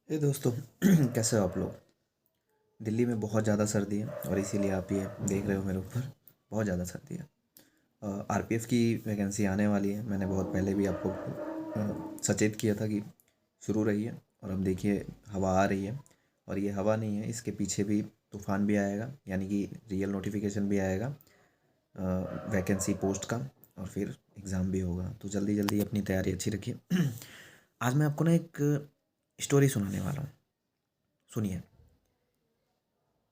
हे दोस्तों कैसे हो आप लोग। दिल्ली में बहुत ज़्यादा सर्दी है और इसीलिए आप ये देख रहे हो मेरे ऊपर बहुत ज़्यादा सर्दी है। आरपीएफ की वैकेंसी आने वाली है। मैंने बहुत पहले भी आपको सचेत किया था कि शुरू रही है और अब देखिए हवा आ रही है। और ये हवा नहीं है, इसके पीछे भी तूफान भी आएगा, यानी कि रियल नोटिफिकेशन भी आएगा वैकेंसी पोस्ट का, और फिर एग्ज़ाम भी होगा। तो जल्दी जल्दी अपनी तैयारी अच्छी रखिए। आज मैं आपको ना एक स्टोरी सुनाने वाला हूँ, सुनिए।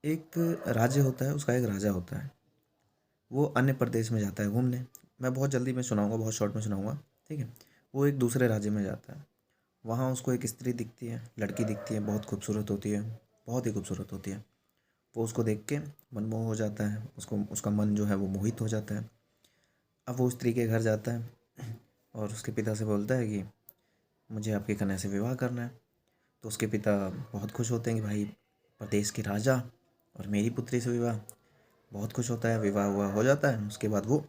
एक राज्य होता है, उसका एक राजा होता है। वो अन्य प्रदेश में जाता है घूमने। मैं बहुत जल्दी में सुनाऊंगा, बहुत शॉर्ट में सुनाऊंगा, ठीक है। वो एक दूसरे राज्य में जाता है। वहाँ उसको एक स्त्री दिखती है, लड़की दिखती है, बहुत खूबसूरत होती है, बहुत ही खूबसूरत होती है। वो उसको देख के मनमोह हो जाता है, उसको उसका मन जो है वो मोहित हो जाता है। अब वो स्त्री के घर जाता है और उसके पिता से बोलता है कि मुझे आपकी कन्या से विवाह करना है। तो उसके पिता बहुत खुश होते हैं कि भाई, प्रदेश के राजा और मेरी पुत्री से विवाह। बहुत खुश होता है, विवाह हुआ हो जाता है। उसके बाद वो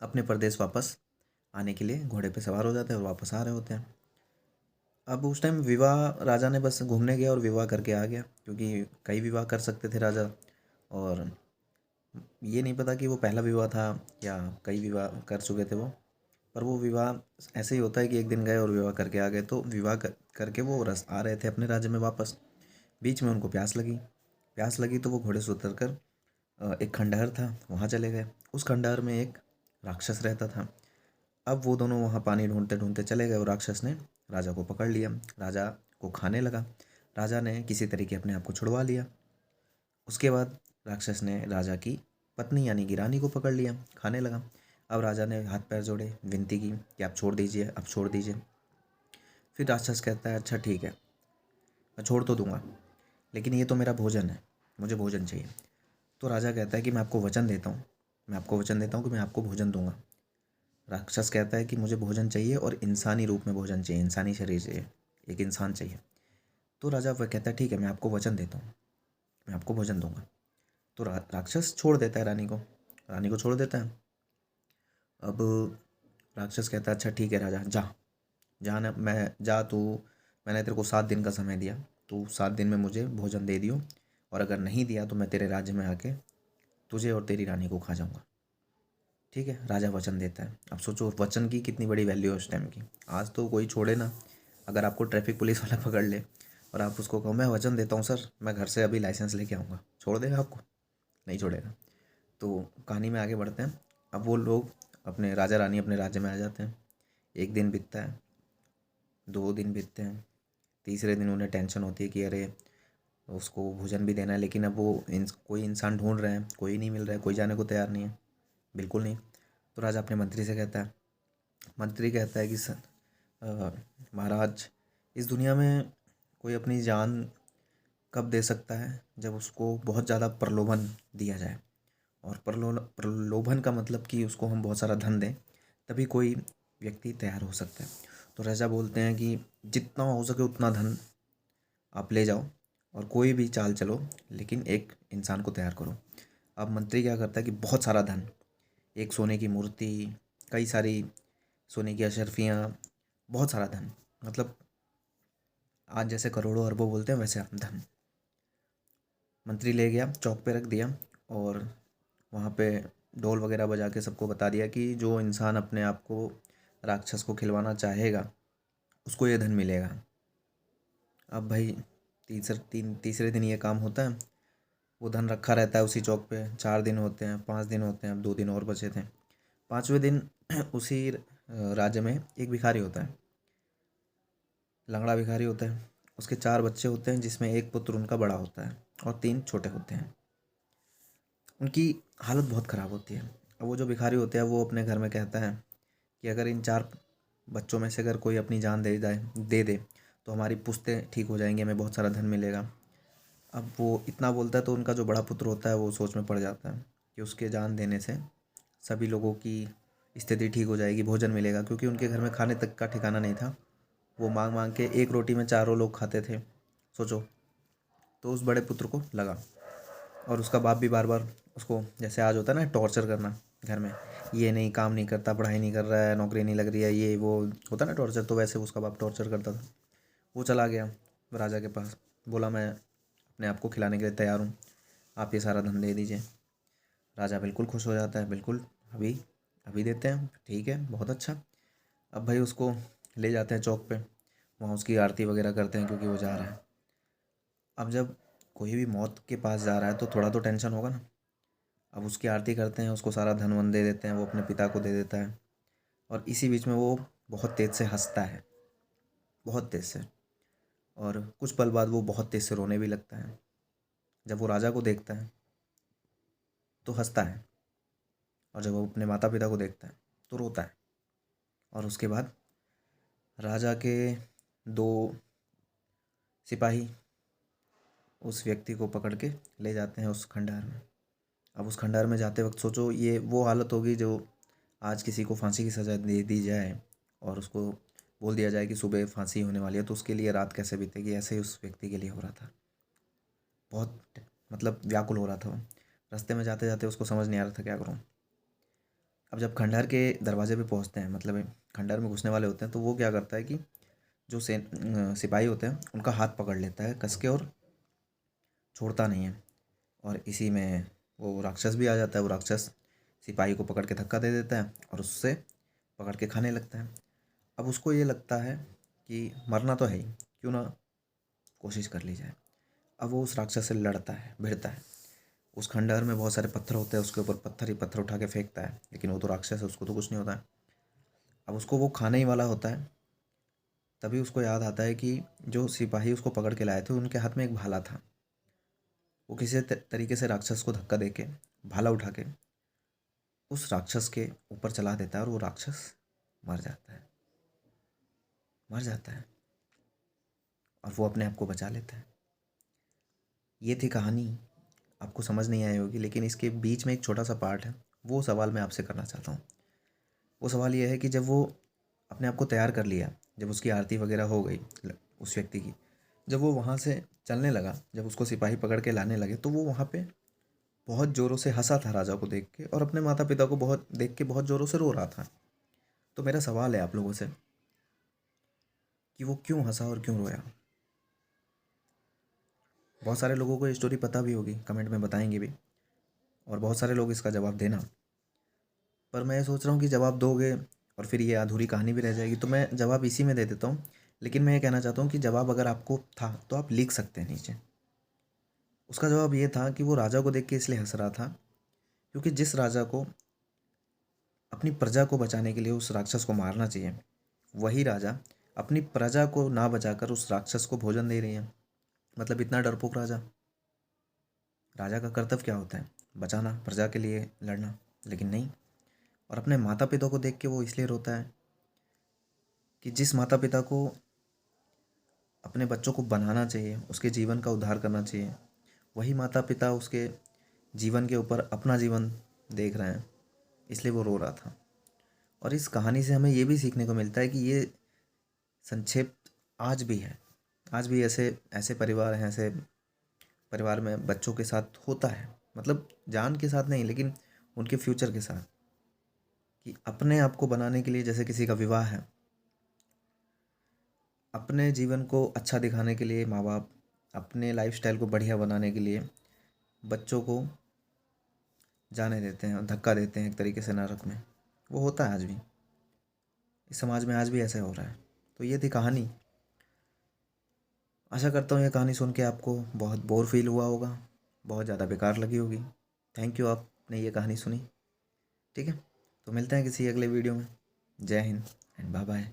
अपने प्रदेश वापस आने के लिए घोड़े पे सवार हो जाते हैं और वापस आ रहे होते हैं। अब उस टाइम विवाह, राजा ने बस घूमने गया और विवाह करके आ गया, क्योंकि कई विवाह कर सकते थे राजा। और ये नहीं पता कि वो पहला विवाह था या कई विवाह कर चुके थे वो। पर वो विवाह ऐसे ही होता है कि एक दिन गए और विवाह करके आ गए। तो विवाह करके वो रस आ रहे थे अपने राज्य में वापस। बीच में उनको प्यास लगी। प्यास लगी तो वो घोड़े से उतर कर एक खंडहर था, वहाँ चले गए। उस खंडहर में एक राक्षस रहता था। अब वो दोनों वहाँ पानी ढूंढते ढूंढते चले गए और राक्षस ने राजा को पकड़ लिया, राजा को खाने लगा। राजा ने किसी तरीके अपने आप को छुड़वा लिया। उसके बाद राक्षस ने राजा की पत्नी यानी कि रानी को पकड़ लिया, खाने लगा। अब राजा ने हाथ पैर जोड़े, विनती की कि आप छोड़ दीजिए, अब छोड़ दीजिए। फिर राक्षस कहता है अच्छा ठीक है, मैं छोड़ तो दूंगा, लेकिन ये तो मेरा भोजन है, मुझे भोजन चाहिए। तो राजा कहता है कि मैं आपको वचन देता हूँ, मैं आपको वचन देता हूँ कि मैं आपको भोजन दूंगा। राक्षस कहता है कि मुझे भोजन चाहिए और इंसानी रूप में भोजन चाहिए, इंसानी शरीर चाहिए, एक इंसान चाहिए। तो राजा वह कहता है ठीक है, मैं आपको वचन देता हूँ, मैं आपको भोजन दूंगा। तो राक्षस छोड़ देता है रानी को, रानी को छोड़ देता है। अब राक्षस कहता है अच्छा ठीक है राजा, जा, जा ना, मैं जा तू, मैंने तेरे को 7 दिन का समय दिया, तू 7 दिन में मुझे भोजन दे दियो, और अगर नहीं दिया तो मैं तेरे राज्य में आके तुझे और तेरी रानी को खा जाऊंगा। ठीक है, राजा वचन देता है। अब सोचो वचन की कितनी बड़ी वैल्यू है उस टाइम की। आज तो कोई छोड़े ना, अगर आपको ट्रैफिक पुलिस वाला पकड़ ले और आप उसको कहो मैं वचन देता हूँ सर, मैं घर से अभी लाइसेंस लेके आऊँगा, छोड़ देगा आपको? नहीं छोड़ेगा। तो कहानी में आगे बढ़ते हैं। अब वो लोग, अपने राजा रानी अपने राज्य में आ जाते हैं। एक दिन बीतता है, 2 दिन बीतते हैं, तीसरे दिन उन्हें टेंशन होती है कि अरे उसको भोजन भी देना है, लेकिन अब वो कोई इंसान ढूंढ रहे हैं, कोई नहीं मिल रहा है, कोई जाने को तैयार नहीं है, बिल्कुल नहीं। तो राजा अपने मंत्री से कहता है, मंत्री कहता है कि सर, अ, महाराज, इस दुनिया में कोई अपनी जान कब दे सकता है? जब उसको बहुत ज़्यादा प्रलोभन दिया जाए। और प्रलोभन का मतलब कि उसको हम बहुत सारा धन दें, तभी कोई व्यक्ति तैयार हो सकता है। तो राजा बोलते हैं कि जितना हो सके उतना धन आप ले जाओ और कोई भी चाल चलो, लेकिन एक इंसान को तैयार करो। अब मंत्री क्या करता है कि बहुत सारा धन, एक सोने की मूर्ति, कई सारी सोने की अशर्फियाँ, बहुत सारा धन, मतलब आज जैसे करोड़ों अरबों बोलते हैं वैसे धन मंत्री ले गया, चौक पे रख दिया। और वहाँ पे ढोल वगैरह बजा के सबको बता दिया कि जो इंसान अपने आप को राक्षस को खिलवाना चाहेगा उसको ये धन मिलेगा। अब भाई तीसरे दिन ये काम होता है। वो धन रखा रहता है उसी चौक पे। 4 दिन होते हैं, 5 दिन होते हैं, अब 2 दिन और बचे थे। 5वें दिन उसी राज्य में एक भिखारी होता है, लंगड़ा भिखारी होता है। उसके 4 बच्चे होते हैं, जिसमें एक पुत्र उनका बड़ा होता है और 3 छोटे होते हैं। उनकी हालत बहुत ख़राब होती है। अब वो जो भिखारी होता है वो अपने घर में कहता है कि अगर इन 4 बच्चों में से अगर कोई अपनी जान दे दे तो हमारी पुश्तें ठीक हो जाएंगी, हमें बहुत सारा धन मिलेगा। अब वो इतना बोलता है तो उनका जो बड़ा पुत्र होता है वो सोच में पड़ जाता है कि उसके जान देने से सभी लोगों की स्थिति ठीक हो जाएगी, भोजन मिलेगा, क्योंकि उनके घर में खाने तक का ठिकाना नहीं था। वो मांग मांग के एक रोटी में चारों लोग खाते थे, सोचो। तो उस बड़े पुत्र को लगा। और उसका बाप भी बार बार उसको, जैसे आज होता है ना टॉर्चर करना घर में, ये नहीं, काम नहीं करता, पढ़ाई नहीं कर रहा है, नौकरी नहीं लग रही है, ये वो होता है ना टॉर्चर, तो वैसे उसका बाप टॉर्चर करता था। वो चला गया, राजा के पास, बोला मैं अपने आप को खिलाने के लिए तैयार हूँ, आप ये सारा धन दे दीजिए। राजा बिल्कुल खुश हो जाता है, बिल्कुल अभी अभी देते हैं, ठीक है बहुत अच्छा। अब भाई उसको ले जाते हैं चौक पे, वहाँ उसकी आरती वगैरह करते हैं क्योंकि वो जा रहा है। अब जब कोई भी मौत के पास जा रहा है तो थोड़ा तो टेंशन होगा ना। अब उसकी आरती करते हैं, उसको सारा धन वन दे देते हैं, वो अपने पिता को दे देता है। और इसी बीच में वो बहुत तेज़ से हंसता है, बहुत तेज़ से। और कुछ पल बाद वो बहुत तेज़ से रोने भी लगता है। जब वो राजा को देखता है तो हंसता है, और जब वो अपने माता पिता को देखता है तो रोता है। और उसके बाद राजा के दो सिपाही उस व्यक्ति को पकड़ के ले जाते हैं उस खंडहर में। अब उस खंडहर में जाते वक्त सोचो, ये वो हालत होगी जो आज किसी को फांसी की सज़ा दे दी जाए और उसको बोल दिया जाए कि सुबह फांसी होने वाली है, तो उसके लिए रात कैसे बीतेगी। ऐसे ही उस व्यक्ति के लिए हो रहा था, बहुत मतलब व्याकुल हो रहा था वो। रास्ते में जाते जाते उसको समझ नहीं आ रहा था क्या करूँ। अब जब खंडहर के दरवाजे पे पहुंचते हैं, मतलब खंडहर में घुसने वाले होते हैं, तो वो क्या करता है कि जो सिपाही होते हैं उनका हाथ पकड़ लेता है कस के और छोड़ता नहीं है। और इसी में वो राक्षस भी आ जाता है। वो राक्षस सिपाही को पकड़ के धक्का दे देता है और उससे पकड़ के खाने लगता है। अब उसको ये लगता है कि मरना तो है ही, क्यों ना कोशिश कर ली जाए। अब वो उस राक्षस से लड़ता है, भिड़ता है। उस खंडहर में बहुत सारे पत्थर होते हैं, उसके ऊपर पत्थर ही पत्थर उठा के फेंकता है, लेकिन वो तो राक्षस है, उसको तो कुछ नहीं होता है। अब उसको वो खाने ही वाला होता है। तभी उसको याद आता है कि जो सिपाही उसको पकड़ के लाए थे उनके हाथ में एक भाला था। वो किसी तरीके से राक्षस को धक्का दे के भाला उठा के उस राक्षस के ऊपर चला देता है, और वो राक्षस मर जाता है, मर जाता है। और वो अपने आप को बचा लेता है। ये थी कहानी। आपको समझ नहीं आई होगी, लेकिन इसके बीच में एक छोटा सा पार्ट है, वो सवाल मैं आपसे करना चाहता हूँ। वो सवाल ये है कि जब वो अपने आप को तैयार कर लिया, जब उसकी आरती वगैरह हो गई उस व्यक्ति की, जब वो वहाँ से चलने लगा, जब उसको सिपाही पकड़ के लाने लगे, तो वो वहाँ पे बहुत ज़ोरों से हंसा था राजा को देख के, और अपने माता पिता को बहुत देख के बहुत ज़ोरों से रो रहा था। तो मेरा सवाल है आप लोगों से कि वो क्यों हंसा और क्यों रोया। बहुत सारे लोगों को ये स्टोरी पता भी होगी, कमेंट में बताएंगे भी, और बहुत सारे लोग इसका जवाब देना। पर मैं सोच रहा हूँ कि जवाब दोगे और फिर ये अधूरी कहानी भी रह जाएगी, तो मैं जवाब इसी में दे देता हूँ। लेकिन मैं ये कहना चाहता हूँ कि जवाब अगर आपको था तो आप लिख सकते हैं नीचे। उसका जवाब ये था कि वो राजा को देख के इसलिए हंस रहा था क्योंकि जिस राजा को अपनी प्रजा को बचाने के लिए उस राक्षस को मारना चाहिए, वही राजा अपनी प्रजा को ना बचाकर उस राक्षस को भोजन दे रही है। मतलब इतना डरपोक राजा। राजा का कर्तव्य क्या होता है? बचाना, प्रजा के लिए लड़ना। लेकिन नहीं। और अपने माता पिता को देख के वो इसलिए रोता है कि जिस माता पिता को अपने बच्चों को बनाना चाहिए, उसके जीवन का उद्धार करना चाहिए, वही माता पिता उसके जीवन के ऊपर अपना जीवन देख रहे हैं, इसलिए वो रो रहा था। और इस कहानी से हमें ये भी सीखने को मिलता है कि ये संक्षेप आज भी है। आज भी ऐसे ऐसे परिवार हैं, ऐसे परिवार में बच्चों के साथ होता है, मतलब जान के साथ नहीं लेकिन उनके फ्यूचर के साथ, कि अपने आप को बनाने के लिए, जैसे किसी का विवाह है, अपने जीवन को अच्छा दिखाने के लिए माँ बाप अपने लाइफस्टाइल को बढ़िया बनाने के लिए बच्चों को जाने देते हैं और धक्का देते हैं एक तरीके से नरक में। वो होता है आज भी, इस समाज में आज भी ऐसा हो रहा है। तो ये थी कहानी। आशा करता हूँ ये कहानी सुन के आपको बहुत बोर फील हुआ होगा, बहुत ज़्यादा बेकार लगी होगी। थैंक यू आपने ये कहानी सुनी। ठीक है, तो मिलते हैं किसी अगले वीडियो में। जय हिंद एंड बाय बाय।